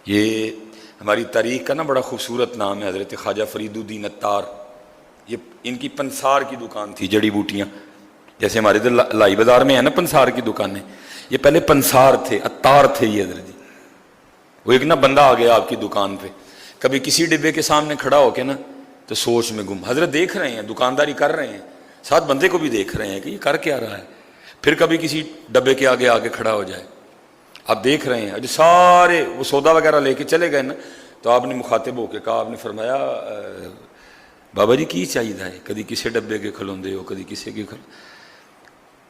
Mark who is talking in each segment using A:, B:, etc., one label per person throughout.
A: یہ ہماری تاریخ کا نا بڑا خوبصورت نام ہے حضرت خواجہ فرید الدین عطار. یہ ان کی پنسار کی دکان تھی، جڑی بوٹیاں جیسے ہمارے ادھر لائی بازار میں ہے نا پنسار کی دکانیں، یہ پہلے پنسار تھے، عطار تھے یہ حضرت جی. وہ ایک نا بندہ آ گیا آپ کی دکان پہ، کبھی کسی ڈبے کے سامنے کھڑا ہو کے نا تو سوچ میں گم. حضرت دیکھ رہے ہیں، دکانداری کر رہے ہیں، ساتھ بندے کو بھی دیکھ رہے ہیں کہ یہ کر کیا رہا ہے. پھر کبھی کسی ڈبے کے آگے کھڑا ہو جائے، آپ دیکھ رہے ہیں جو سارے وہ سودا وغیرہ لے کے چلے گئے نا، تو آپ نے مخاطب ہو کے کہا، آپ نے فرمایا بابا جی کی چاہیے ہے، کدی کسی ڈبے کے کھلوندے ہو کدی کسی کے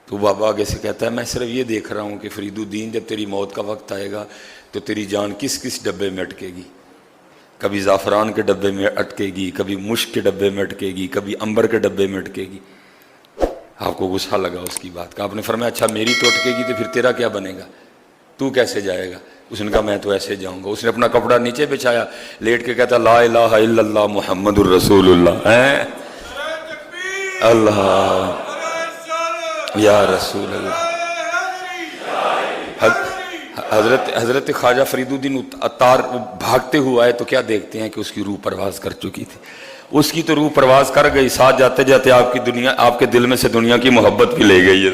A: تو بابا آگے سے کہتا ہے میں صرف یہ دیکھ رہا ہوں کہ فرید الدین جب تیری موت کا وقت آئے گا تو تیری جان کس کس ڈبے میں اٹکے گی. کبھی زعفران کے ڈبے میں اٹکے گی، کبھی مشک کے ڈبے میں اٹکے گی، کبھی عنبر کے ڈبے میں اٹکے گی. آپ کو غصہ لگا اس کی بات کا. آپ نے فرمایا اچھا میری تو اٹکے گی تو پھر تیرا کیا بنے گا، تو کیسے جائے گا؟ اس نے کہا میں تو ایسے جاؤں گا. اس نے اپنا کپڑا نیچے بچھایا، لیٹ کے کہتا لا الہ الا اللہ محمد الرسول اللہ. اللہ یا رسول اللہ. حضرت خواجہ فرید الدین عطار بھاگتے ہوئے آئے تو کیا دیکھتے ہیں کہ اس کی روح پرواز کر چکی تھی. اس کی تو روح پرواز کر گئی، ساتھ جاتے جاتے آپ کے دل میں سے دنیا کی محبت بھی لے گئی.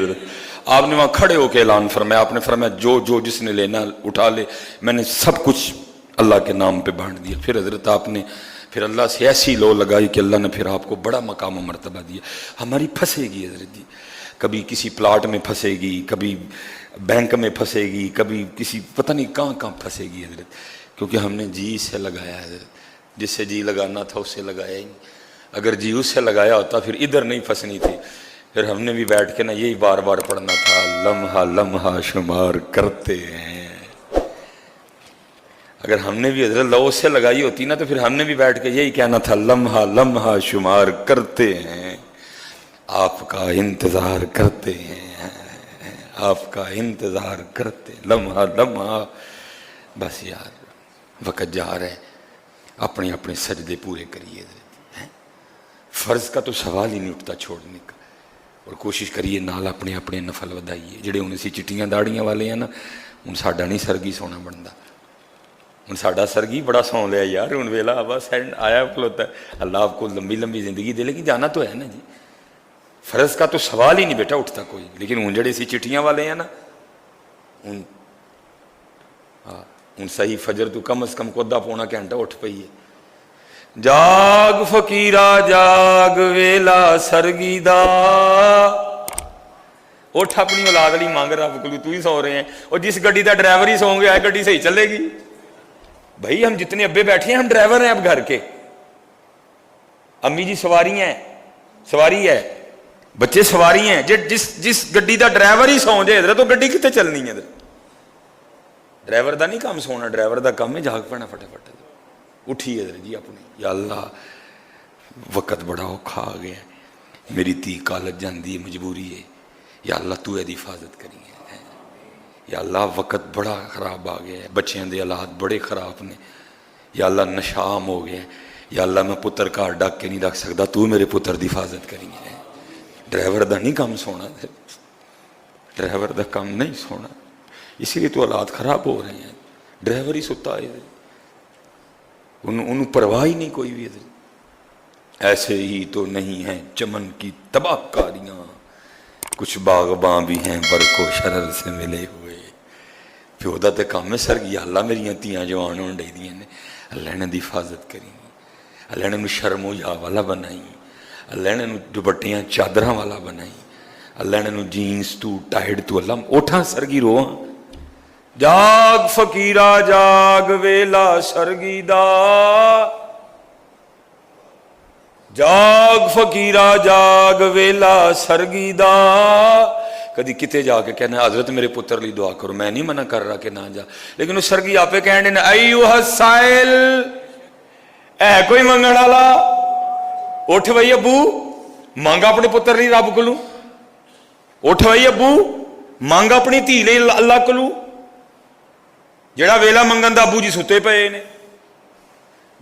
A: آپ نے وہاں کھڑے ہو کے اعلان فرمایا، آپ نے فرمایا جو جس نے لینا اٹھا لے، میں نے سب کچھ اللہ کے نام پہ بانٹ دیا. پھر حضرت آپ نے پھر اللہ سے ایسی لو لگائی کہ اللہ نے پھر آپ کو بڑا مقام و مرتبہ دیا. ہماری پھنسے گی حضرت جی، کبھی کسی پلاٹ میں پھنسے گی، کبھی بینک میں پھنسے گی، کبھی کسی پتہ نہیں کہاں پھنسے گی حضرت، کیونکہ ہم نے جی سے لگایا ہے حضرت. جس سے جی لگانا تھا اس سے لگایا ہی نہیں. اگر جی اس سے لگایا ہوتا پھر ادھر نہیں پھنسنی تھی. پھر ہم نے بھی بیٹھ کے نا یہی بار بار پڑھنا تھا، لمحہ لمحہ شمار کرتے ہیں. اگر ہم نے بھی حضرت لو سے لگائی ہوتی نا تو پھر ہم نے بھی بیٹھ کے یہی کہنا تھا، لمحہ لمحہ شمار کرتے ہیں، آپ کا انتظار کرتے ہیں، آپ کا انتظار کرتے، لمحہ لمحہ. بس یار وقت جا رہے، اپنے اپنے سجدے پورے کریے. فرض کا تو سوال ہی نہیں اٹھتا چھوڑنے کا، اور کوشش کریے نال اپنے اپنے نفل ودائیے. جڑے ہن اسی چٹیاں داڑیاں والے ہیں نا، ہن ساڈا نہیں سرگی سونا بنتا. ہن ساڈا سرگی بڑا سو لیا یار، ہن ویلا بس آیا کھلوتا ہے. اللہ آپ کو لمبی لمبی زندگی دے، لیکن جانا تو ہے نا جی. فرض کا تو سوال ہی نہیں بیٹا اٹھتا کوئی. لیکن ہن جڑے سی چٹیاں والے ہیں نا، ہن صحیح فجر تو کم از کم کو آدھا پونا گھنٹہ اٹھ پئی ہے. جاگ فقیرا جاگ ویلا سرگی دا، اٹھ اپنی اولاد لی مانگ رب کو، تو ہی سو رہے ہیں. اور جس گڈی دا ڈرائیور ہی سو گیا ہے گڈی صحیح چلے گی؟ بھائی ہم جتنے ابے بیٹھے ہیں ہم ڈرائیور ہیں اب گھر کے. امی جی سواری ہیں، سواری ہے، بچے سواری ہیں. جس گڈی دا ڈرائیور ہی سو جائے حضرت تو گڈی کتے چلنی ہے؟ ڈرائیور دا نہیں کام سونا، ڈرائیور دا کام ہے جاگ پڑنا فٹافٹ. اٹھی حضرت جی اپنے. یا اللہ وقت بڑا اوکھا آ گیا، میری تھی کالج جاندی ہے، مجبوری ہے. یا اللہ تو ایدی حفاظت کری ہے. یا اللہ وقت بڑا خراب آ گیا ہے، بچیاں دے حالات بڑے خراب نے. یا اللہ نشام ہو گیا. یا اللہ میں پتر گھر ڈک کے نہیں رکھ سکتا، تو میرے پتر دی حفاظت کری ہے. ڈرائیور دا نہیں کام سونا، ڈرائیور دا کام نہیں سونا. اسی لیے تو حالات خراب ہو رہے ہیں. ڈرائیور ہی ستا ہے، انہوں پرواہ ہی نہیں کوئی بھی. ایسے ہی تو نہیں ہیں چمن کی تباہ کاریاں، کچھ باغباں بھی ہیں برق و شرر سے ملے ہوئے. پیودا تے کام میں سر گیا. اللہ میری تیاں جوان ہون ڈے دیاں نے، اللہ نے دی حفاظت کری، اللہ نے شرم و یا والا بنائی، اللہ نے دوپٹیاں چادراں والا بنائی، اللہ نے جینس تو ٹائٹ تو. اللہ اٹھاں سرگی رواں. جاگ فقیرا جاگ ویلا سرگی دا، جاگ فقیرا جاگ ویلا سرگی دا. کدی کتے جا کے کہنا حضرت میرے پتر لی دعا کرو، میں نہیں منع کر رہا کہ نہ جا، لیکن اس سرگی آپ کہنے نے ایوہ السائل، اے کوئی منگن والا اٹھ بھائی ابو مانگا اپنے پتر لی رب کولوں. اٹھ بھائی ابو مانگا اپنی دھی لئی اللہ کولوں. جڑا ویلا منگن دا ابو جی ستے پئے نے.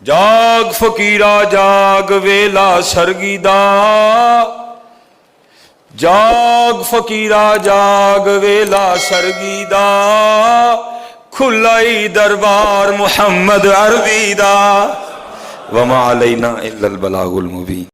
A: جاگ فقیرا جاگ ویلا سرگی دا، جاگ فقیرا جاگ ویلا سرگی دا. کھلا ہی دربار محمد عربی دا وما علینا الا البلاغ المبین.